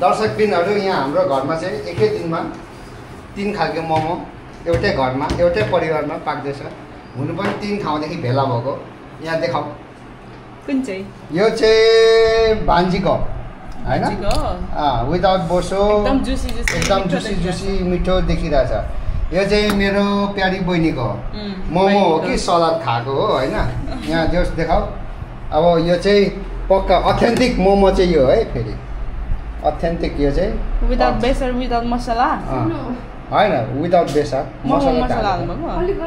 दर्शकबिनहरू यहाँ हाम्रो घरमा चाहिँ एकै दिनमा 3 खालको मोमो एउटै घरमा एउटै परिवारमा पाक्दैछ। हुनु पनि 3 ठाउँदेखि भेला भएको। यहाँ देखाऊ। कुन चाहिँ? यो चाहिँ भान्जीको हैन? विदाउट बोसो एकदम जुसी मिठो देखिरहेछ। यो चाहिँ मेरो प्यारी बहिनीको मोमो हो कि सलाद खाएको हो हैन? यहाँ जोस देखाऊ। अब यो चाहिँ पक्का अथेन्टिक मोमो चाहिँ यो है। फेरि अथेन्टिक यो चाहिँ विदाउट बेसर विदाउट मसला हैन, विदाउट बेसर मसला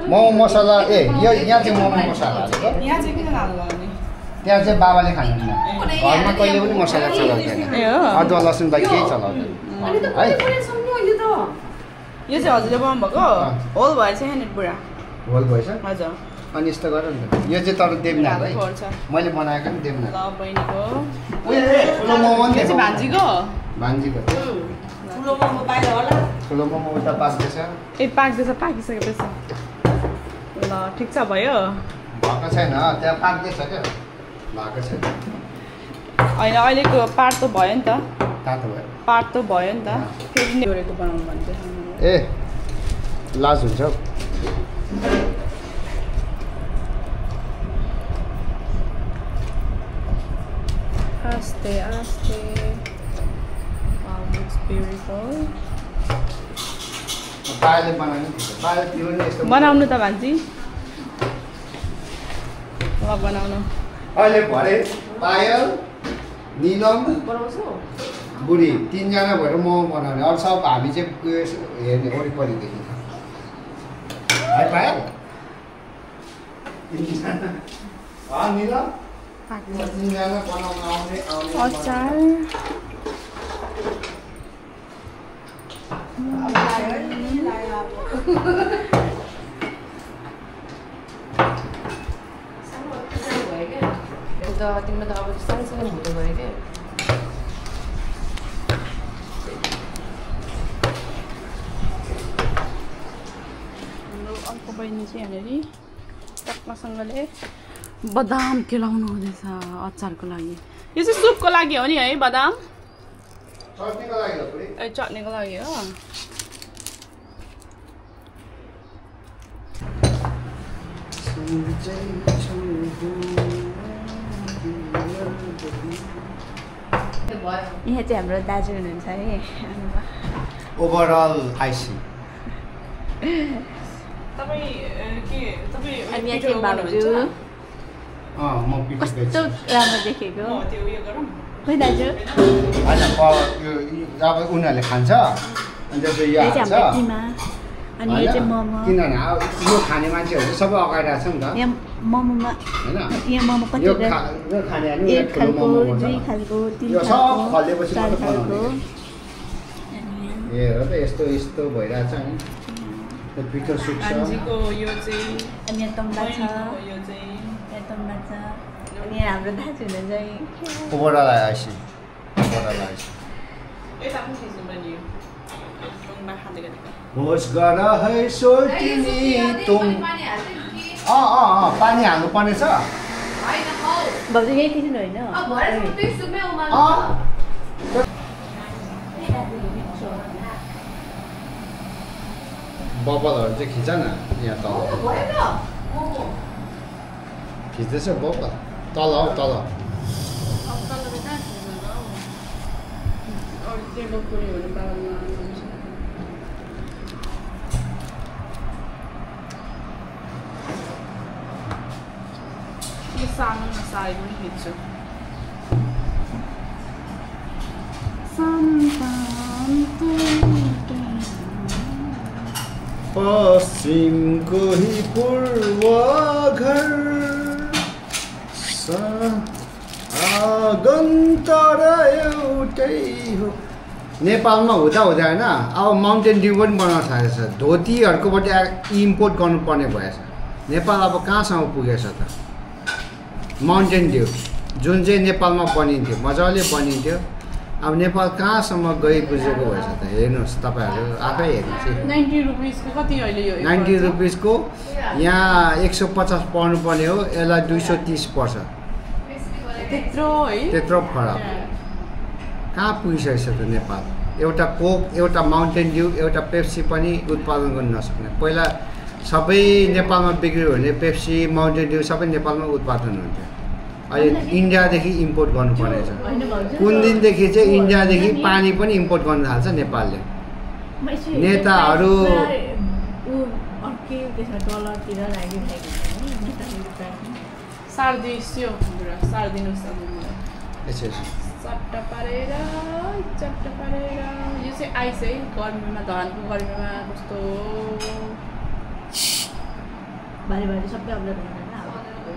मोमो मसला। ए यो यहाँ चाहिँ मोमो मसला हालेको। यहाँ चाहिँ किन हाल्नु? त्यहाँ चाहिँ बाबाले खानुहुन्न। घरमा कहिले पनि मसला चलाउँदैन। अदुवा लसुन बाहेक केही चलाउँदैन है। यो चाहिँ हजुरले बनाउनु भएको होल भएछ यहाँनिर पुरा होल भएछ। हजुर। अनि यस्तो गर नि त। यो चाहिँ तर देवनाथ है, मैले बनाएको नि देवनाथ। ल बहिनीको ठुलो मोमो नि चाहिँ भान्जीको भान्जीको ठुलो मोमो बाहिर होला। ठुलो मोमो उता पाक्दैछ। ए पाकिसकेपछि ल ठिक छ भयो। भएको छैन त्यहाँ पाक्दैछ क्या, भएको छैन। होइन अहिलेको पार्ट त भयो नि त। तातो भयो। पार्ट त भयो नि त। फेरि नेउरेको बनाउनु भन्छ। ए लाज हुन्छ हौ। आस्ते आस्ते। Wow, looks beautiful. पायलले बनाउनु पायल त्यो नि यस्तो बनाउनु त भान्जी। ल बनाउनु। अहिले भरे पायल निलम बुढी 3 जना भएर मोमो बनाउने। अरू सब हामी चाहिँ हेर्ने वरिपरि देखिन्छ है। पायल 3 जना निलम 3 जना बनाउन आउने अचार तिम्रो त अब सानसानो हुँदै गयो क्या। हाम्रो अर्को बहिनी चाहिँ यहाँनिर टक्कसँगले बदाम केलाउनु हुँदैछ अचारको लागि। यो चाहिँ सुपको लागि हो नि है बदाम? चट्नीको लागि हो पुरै। ए चट्नीको लागि हो। यहाँ चाहिँ हाम्रो दाजु हुनुहुन्छ है। ओभरअल आइसी तपाईँ के तपाईँ अनि यहाँ चाहिँ बाबुजू म पिटी कस्तो राम्रो देखेको त्यो उयो गरौँ खै दाजु। होइन अब उनीहरूले खान्छ अनि त्यसपछि यो हाल्छ। अनि यो चाहिँ मोमो। किनभने अब यो खाने मान्छेहरू चाहिँ सबै अगाडि आएको छ नि त। यहाँ मोमोमा हैन यहाँ मोमो कति यो खाने अनि एक खालको 2 खालको 3 यो सब फलेपछि खालको मात्र 4 खालको। ए हो त यस्तो यस्तो भइरहेछ नि। त्यो पिठो सुक्छ। भान्जीको यो चाहिँ अनि यहाँ तम्बा छ। यो चाहिँ यहाँ तम्बा छ। अनि यहाँ हाम्रो दाजु हुनुहुन्छ है। ओभरअल आइसी ओभरअल आइसी। यता पनि खिच्नु पर्ने यो ढुङ्गा खाँदै गरेको। होस गर है सोचिनी तुम। पानी हाल्नु पर्ने छ। भाउजू यही खिच्नु होइन? बबलहरू चाहिँ खिच न यहाँ तल खिच्दैछ बबल तल हौ तल। सानो नसारे पनि खिच्छु। पश्चिमको ही पूर्व घर आगन्तर एउटै हो। नेपालमा हुँदा होइन अब माउन्टेन ड्यु पनि बनाउन थालेको छ। धोतीहरूकोबाट इम्पोर्ट गर्नुपर्ने भएछ। नेपाल अब कहाँसम्म पुगेछ त? माउन्टेन ड्यु जुन चाहिँ नेपालमा बनिन्थ्यो मजाले बनिन्थ्यो अब नेपाल कहाँसम्म गइपुगेको भएछ त? हेर्नुहोस् तपाईँहरू आफै हेर्नुहोस्। 90 रुपिसको कति अहिले यो? 90 रुपिसको यहाँ 150 पर्नु पर्ने हो, यसलाई 230 पर्छ। त्यत्रो है? त्यत्रो फरक। कहाँ पुगिसकेको छ त नेपाल एउटा कोक एउटा माउन्टेन ड्यू एउटा पेप्सी पनि उत्पादन गर्न नसक्ने पहिला सबै नेपालमा बिक्री हुने पेप्सी माउन्टेन ड्यू सबै नेपालमा उत्पादन हुन्थ्यो अहिले इन्डियादेखि इम्पोर्ट गर्नुपर्नेछ कुन दिनदेखि चाहिँ इन्डियादेखि पानी पनि इम्पोर्ट गर्न थाल्छ नेपालले नेताहरू सार्दियो सार्दिनुहोस् यसो चट्ट पारेर यो चाहिँ आइस है गर्मीमा धरानको गर्मीमा कस्तो भारी भारी सबै अपलोड हुन्छ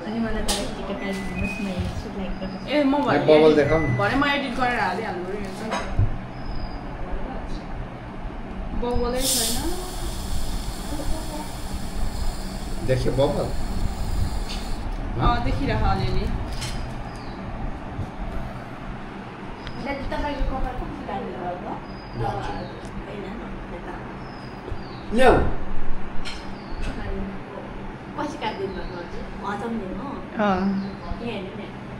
अनि मलाई त टिकट काटिदिनुहोस् न यसो लाइक गर्नु ए म बबल देखाउँ भने म एडिट गरेर हालिहाल्नु यो चाहिँ बबलै छैन देखियो बबल देखिरह अलिअलि ल्याउ पछि काटिदिनु हचाउने हो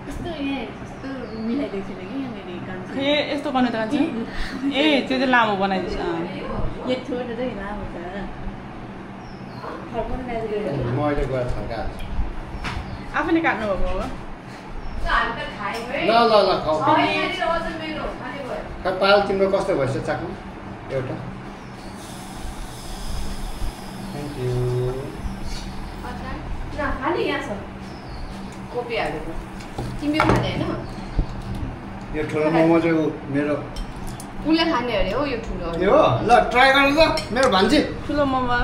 यस्तो मिलाइदिएको छैन कि यहाँनिर कान्छ ए यस्तो गर्नु त कान्छ ए त्यो चाहिँ लामो बनाइदिन्छ यो छोटो चाहिँ लामो छ फर्काउनु ल्याएर म अहिले गएर फर्का आफैले काट्नुभएको हो ल ल ल खाऊ खै पाल तिम्रो कस्तो भएछ चाख्नु एउटा थ्याङ्क यू खाने यहाँ छ कोपी हालेको तिमी खाने होइन यो ठुलो मोमो चाहिँ मेरो उसले खाने अरे हो यो ठुलो यो ल ट्राई गर्नु त मेरो भान्जी ठुलो मोमो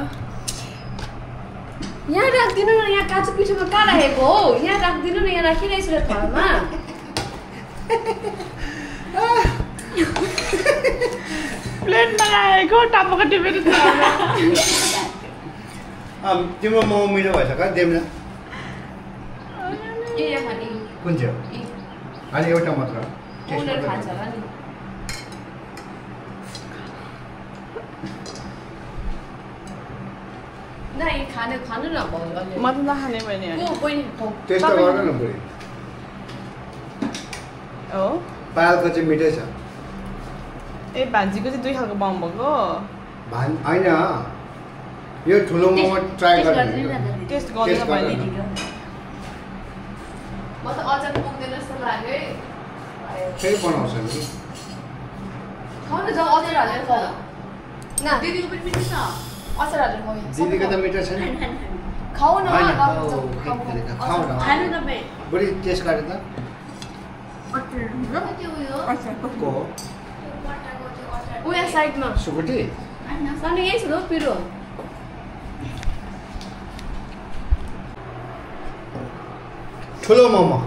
यहाँ राखिदिनु न यहाँ काँचो पिठोमा कहाँ राखेको हो यहाँ राखिदिनु न यहाँ राखिरहेको छु घरमा प्लेटमा राखेको टापको टिपेर तिम्रो मोमो मिठो भएछ क्या देम्न ए खाने कुन चाहिँ अनि एउटा मात्र उनीहरू खान्छ होला नि न खानु न भयो म त नखाने भने टेस्ट गर्न न बुढी हो पालको चाहिँ मिठै छ ए भान्जीको चाहिँ 2 खालको पाउनु भएको होइन यो ठुलो मोमो ट्राई गर्नु टेस्ट गर्दैन भने म त अचार पुग्दैन जस्तो लाग्यो है फेरि बनाउँछ नि खाउन जाऊ अचार हालेर खाऊ न दिदीको पनि मिठो छ अचार हालेर खाऊ दिदीको त मिठो छ नि खाऊ न खाऊ न खानु तपाईँ बुढी टेस्ट गरे त को उयो साइडमा सुकुटी सानो यही छ त पिरो ठुलो मोमो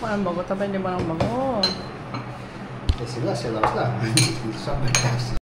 बनाउनु भएको तपाईँले बनाउनु भएको त्यसै ल सेलाउँछ ल सबै